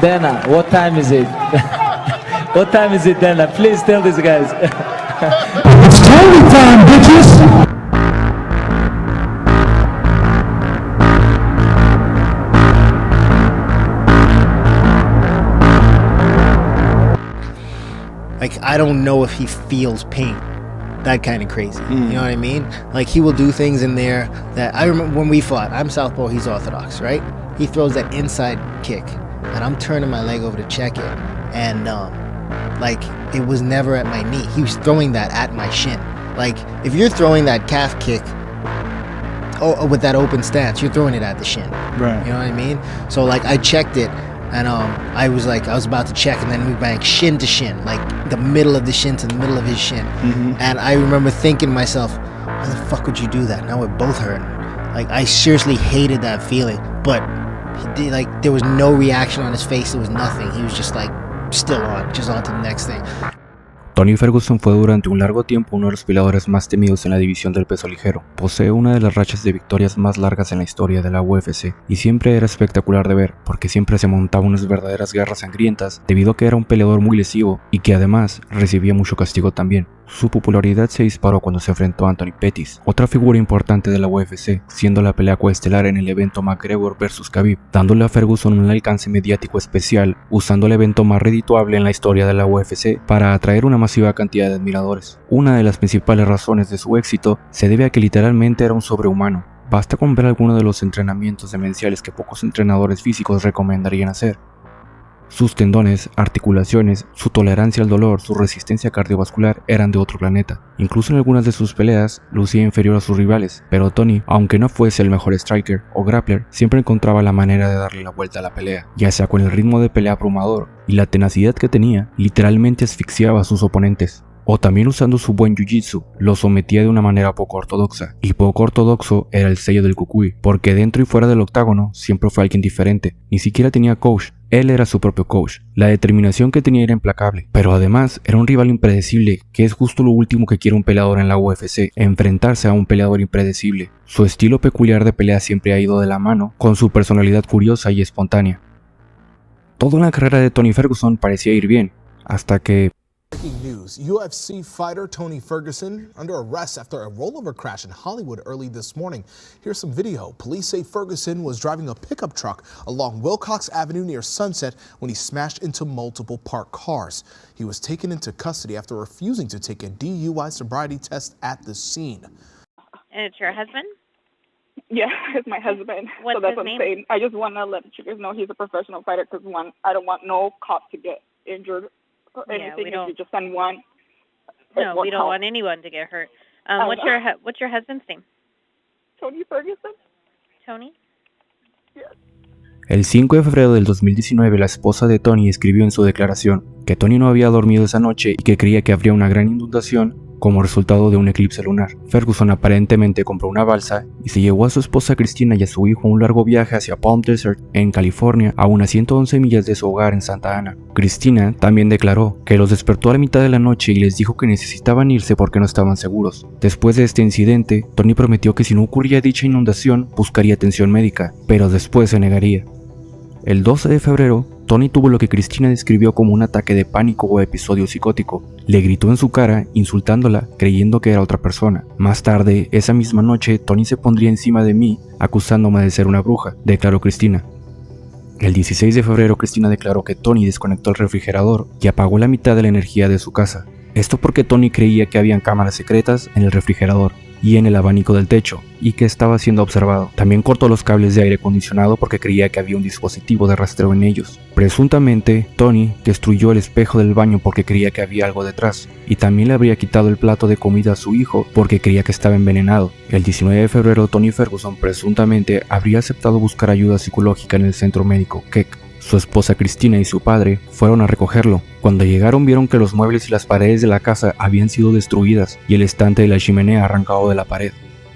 Dana, what time is it? What time is it, Dana? Please tell these guys. It's story time, bitches! Like, I don't know if he feels pain. That kind of crazy. You know what I mean? Like, he will do things in there that I remember when we fought. I'm Southpaw, he's Orthodox, right? He throws that inside kick, and I'm turning my leg over to check it, and like, it was never at my knee. He was throwing that at my shin. Like, if you're throwing that calf kick with that open stance, you're throwing it at the shin. Right. You know what I mean? So, like, I checked it, and I was about to check, and then we banged shin to shin, like the middle of the shin to the middle of his shin. And I remember thinking to myself, why the fuck would you do that? Now we're both hurting. Like, I seriously hated that feeling, but he did, like, there was no reaction on his face. There was nothing. He was just like, still on, just on to the next thing. Tony Ferguson fue durante un largo tiempo uno de los peleadores más temidos en la división del peso ligero. Posee una de las rachas de victorias más largas en la historia de la UFC y siempre era espectacular de ver porque siempre se montaba unas verdaderas guerras sangrientas debido a que era un peleador muy lesivo y que además recibía mucho castigo también. Su popularidad se disparó cuando se enfrentó a Anthony Pettis, otra figura importante de la UFC, siendo la pelea coestelar en el evento McGregor vs Khabib, dándole a Ferguson un alcance mediático especial, usando el evento más redituable en la historia de la UFC para atraer una masiva cantidad de admiradores. Una de las principales razones de su éxito se debe a que literalmente era un sobrehumano. Basta con ver algunos de los entrenamientos demenciales que pocos entrenadores físicos recomendarían hacer. Sus tendones, articulaciones, su tolerancia al dolor, su resistencia cardiovascular eran de otro planeta. Incluso en algunas de sus peleas lucía inferior a sus rivales, pero Tony, aunque no fuese el mejor striker o grappler, siempre encontraba la manera de darle la vuelta a la pelea, ya sea con el ritmo de pelea abrumador y la tenacidad que tenía, literalmente asfixiaba a sus oponentes. O también usando su buen jiu-jitsu, lo sometía de una manera poco ortodoxa. Y poco ortodoxo era el sello del cucuy, porque dentro y fuera del octágono siempre fue alguien diferente, ni siquiera tenía coach, él era su propio coach. La determinación que tenía era implacable, pero además era un rival impredecible, que es justo lo último que quiere un peleador en la UFC, enfrentarse a un peleador impredecible. Su estilo peculiar de pelea siempre ha ido de la mano con su personalidad curiosa y espontánea. Toda la carrera de Tony Ferguson parecía ir bien, hasta que... Breaking news, UFC fighter Tony Ferguson under arrest after a rollover crash in Hollywood early this morning. Here's some video. Police say Ferguson was driving a pickup truck along Wilcox Avenue near Sunset when he smashed into multiple parked cars. He was taken into custody after refusing to take a DUI sobriety test at the scene. And it's your husband? Yeah, it's my husband. What's so that's his what I'm name? saying. I just want to let you guys know he's a professional fighter because, one, I don't want no cop to get injured or Yeah, anything. we If don't- you just send one. No, we don't want anyone to get hurt. What's your husband's name? Tony Ferguson? Tony? El 5 de febrero del 2019, la esposa de Tony escribió en su declaración que Tony no había dormido esa noche y que creía que habría una gran inundación como resultado de un eclipse lunar. Ferguson aparentemente compró una balsa y se llevó a su esposa Cristina y a su hijo a un largo viaje hacia Palm Desert, en California, a unas 111 millas de su hogar en Santa Ana. Cristina también declaró que los despertó a la mitad de la noche y les dijo que necesitaban irse porque no estaban seguros. Después de este incidente, Tony prometió que si no ocurría dicha inundación, buscaría atención médica, pero después se negaría. El 12 de febrero, Tony tuvo lo que Cristina describió como un ataque de pánico o episodio psicótico. Le gritó en su cara, insultándola, creyendo que era otra persona. Más tarde, esa misma noche, Tony se pondría encima de mí, acusándome de ser una bruja, declaró Cristina. El 16 de febrero, Cristina declaró que Tony desconectó el refrigerador y apagó la mitad de la energía de su casa. Esto porque Tony creía que habían cámaras secretas en el refrigerador y en el abanico del techo, y que estaba siendo observado. También cortó los cables de aire acondicionado porque creía que había un dispositivo de rastreo en ellos. Presuntamente, Tony destruyó el espejo del baño porque creía que había algo detrás, y también le habría quitado el plato de comida a su hijo porque creía que estaba envenenado. El 19 de febrero, Tony Ferguson presuntamente habría aceptado buscar ayuda psicológica en el centro médico Keck. Su esposa Cristina y su padre fueron a recogerlo. Cuando llegaron vieron que los muebles y las paredes de la casa habían sido destruidas y el estante de la chimenea arrancado de la pared.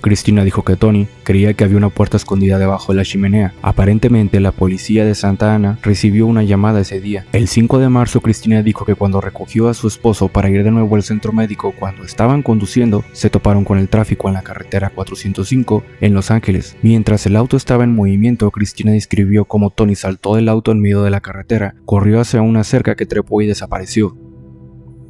Cristina dijo que Tony creía que había una puerta escondida debajo de la chimenea. Aparentemente, la policía de Santa Ana recibió una llamada ese día. El 5 de marzo, Cristina dijo que cuando recogió a su esposo para ir de nuevo al centro médico, cuando estaban conduciendo, se toparon con el tráfico en la carretera 405 en Los Ángeles. Mientras el auto estaba en movimiento, Cristina describió cómo Tony saltó del auto en medio de la carretera, corrió hacia una cerca que trepó y desapareció.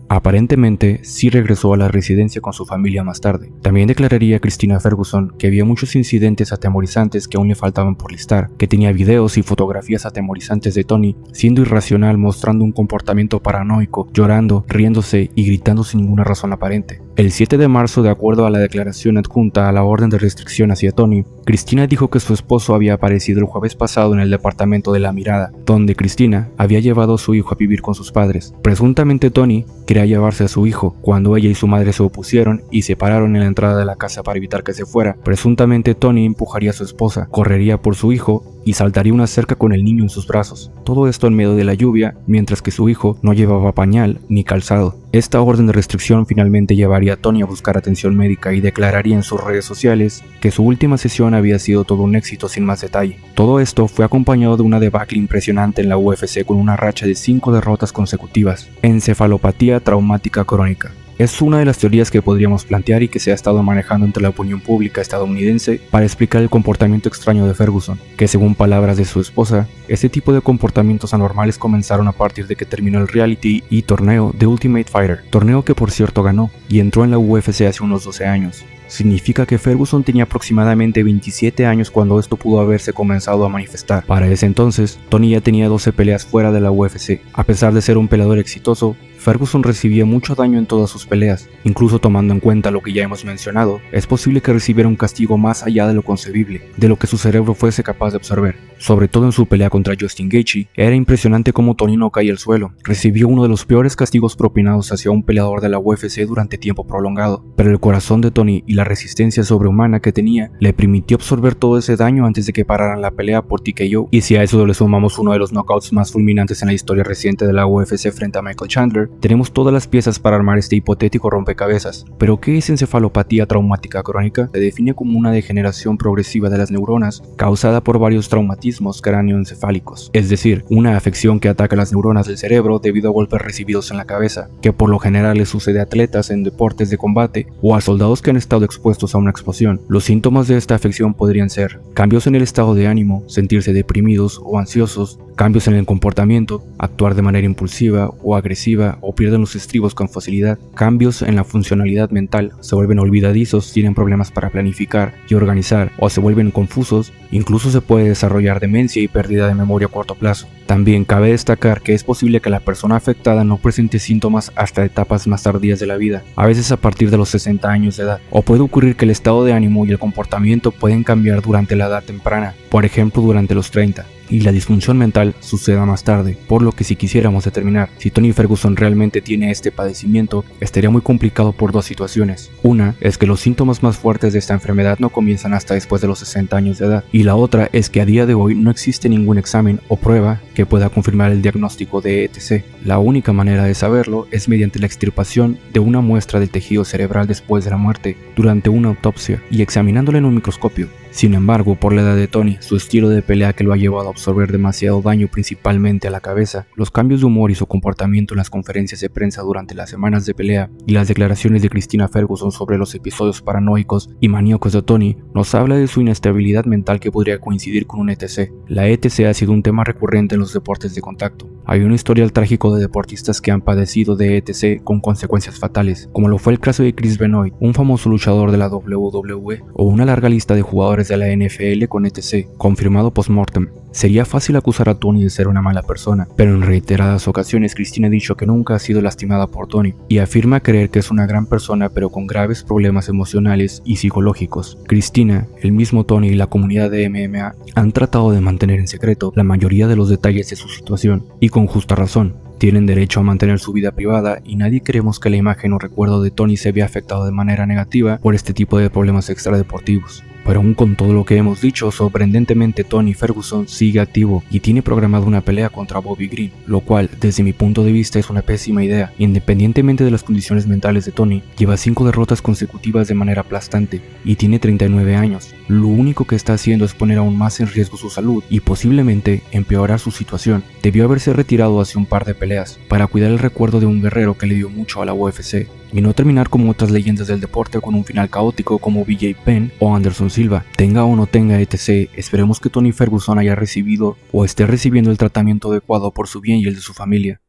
Aparentemente, sí regresó a la residencia con su familia más tarde. También declararía Cristina Ferguson que había muchos incidentes atemorizantes que aún le faltaban por listar, que tenía videos y fotografías atemorizantes de Tony siendo irracional, mostrando un comportamiento paranoico, llorando, riéndose y gritando sin ninguna razón aparente. El 7 de marzo, de acuerdo a la declaración adjunta a la orden de restricción hacia Tony, Cristina dijo que su esposo había aparecido el jueves pasado en el departamento de La Mirada, donde Cristina había llevado a su hijo a vivir con sus padres. Presuntamente Tony quería llevarse a su hijo, cuando ella y su madre se opusieron y se pararon en la entrada de la casa para evitar que se fuera. Presuntamente Tony empujaría a su esposa, correría por su hijo y saltaría una cerca con el niño en sus brazos. Todo esto en medio de la lluvia, mientras que su hijo no llevaba pañal ni calzado. Esta orden de restricción finalmente llevaría a Tony a buscar atención médica y declararía en sus redes sociales que su última sesión había sido todo un éxito sin más detalle. Todo esto fue acompañado de una debacle impresionante en la UFC con una racha de 5 derrotas consecutivas. Encefalopatía traumática crónica. Es una de las teorías que podríamos plantear y que se ha estado manejando entre la opinión pública estadounidense para explicar el comportamiento extraño de Ferguson, que según palabras de su esposa, este tipo de comportamientos anormales comenzaron a partir de que terminó el reality y torneo The Ultimate Fighter, torneo que por cierto ganó y entró en la UFC hace unos 12 años. Significa que Ferguson tenía aproximadamente 27 años cuando esto pudo haberse comenzado a manifestar. Para ese entonces, Tony ya tenía 12 peleas fuera de la UFC. A pesar de ser un peleador exitoso, Ferguson recibía mucho daño en todas sus peleas. Incluso tomando en cuenta lo que ya hemos mencionado, es posible que recibiera un castigo más allá de lo concebible, de lo que su cerebro fuese capaz de absorber. Sobre todo en su pelea contra Justin Gaethje, era impresionante cómo Tony no caía al suelo. Recibió uno de los peores castigos propinados hacia un peleador de la UFC durante tiempo prolongado, pero el corazón de Tony y la resistencia sobrehumana que tenía le permitió absorber todo ese daño antes de que pararan la pelea por TKO. Y si a eso le sumamos uno de los knockouts más fulminantes en la historia reciente de la UFC frente a Michael Chandler, tenemos todas las piezas para armar este hipotético rompecabezas. ¿Pero qué es encefalopatía traumática crónica? Se define como una degeneración progresiva de las neuronas causada por varios traumatismos cráneoencefálicos, es decir, una afección que ataca las neuronas del cerebro debido a golpes recibidos en la cabeza, que por lo general le sucede a atletas en deportes de combate o a soldados que han estado expuestos a una explosión. Los síntomas de esta afección podrían ser cambios en el estado de ánimo, sentirse deprimidos o ansiosos, cambios en el comportamiento, actuar de manera impulsiva o agresiva o pierden los estribos con facilidad, cambios en la funcionalidad mental, se vuelven olvidadizos, tienen problemas para planificar y organizar o se vuelven confusos, incluso se puede desarrollar demencia y pérdida de memoria a corto plazo. También cabe destacar que es posible que la persona afectada no presente síntomas hasta etapas más tardías de la vida, a veces a partir de los 60 años de edad, o puede ocurrir que el estado de ánimo y el comportamiento pueden cambiar durante la edad temprana, por ejemplo durante los 30. Y la disfunción mental suceda más tarde, por lo que si quisiéramos determinar si Tony Ferguson realmente tiene este padecimiento, estaría muy complicado por dos situaciones. Una es que los síntomas más fuertes de esta enfermedad no comienzan hasta después de los 60 años de edad, y la otra es que a día de hoy no existe ningún examen o prueba que pueda confirmar el diagnóstico de ETC. La única manera de saberlo es mediante la extirpación de una muestra del tejido cerebral después de la muerte, durante una autopsia y examinándola en un microscopio. Sin embargo, por la edad de Tony, su estilo de pelea que lo ha llevado a absorber demasiado daño principalmente a la cabeza, los cambios de humor y su comportamiento en las conferencias de prensa durante las semanas de pelea y las declaraciones de Cristina Ferguson sobre los episodios paranoicos y maníacos de Tony, nos habla de su inestabilidad mental que podría coincidir con un ETC. La ETC ha sido un tema recurrente en los deportes de contacto. Hay un historial trágico de deportistas que han padecido de ETC con consecuencias fatales, como lo fue el caso de Chris Benoit, un famoso luchador de la WWE, o una larga lista de jugadores de la NFL con ETC, confirmado post-mortem. Sería fácil acusar a Tony de ser una mala persona, pero en reiteradas ocasiones Cristina ha dicho que nunca ha sido lastimada por Tony, y afirma creer que es una gran persona pero con graves problemas emocionales y psicológicos. Cristina, el mismo Tony y la comunidad de MMA han tratado de mantener en secreto la mayoría de los detalles de su situación, y con justa razón. Tienen derecho a mantener su vida privada y nadie queremos que la imagen o recuerdo de Tony se vea afectado de manera negativa por este tipo de problemas extradeportivos. Pero aún con todo lo que hemos dicho, sorprendentemente Tony Ferguson sigue activo y tiene programado una pelea contra Bobby Green, lo cual desde mi punto de vista es una pésima idea. Independientemente de las condiciones mentales de Tony, lleva 5 derrotas consecutivas de manera aplastante y tiene 39 años. Lo único que está haciendo es poner aún más en riesgo su salud y posiblemente empeorar su situación. Debió haberse retirado hace un par de peleas para cuidar el recuerdo de un guerrero que le dio mucho a la UFC y no terminar como otras leyendas del deporte con un final caótico como BJ Penn o Anderson Silva. Tenga o no tenga etc., esperemos que Tony Ferguson haya recibido o esté recibiendo el tratamiento adecuado por su bien y el de su familia.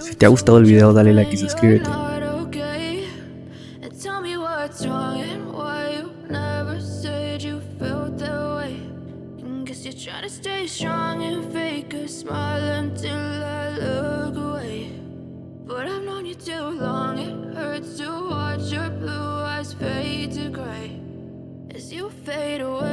Si te ha gustado el video, dale like y suscríbete. Try to stay strong and fake a smile until I look away. But I've known you too long, it hurts to watch your blue eyes fade to gray as you fade away.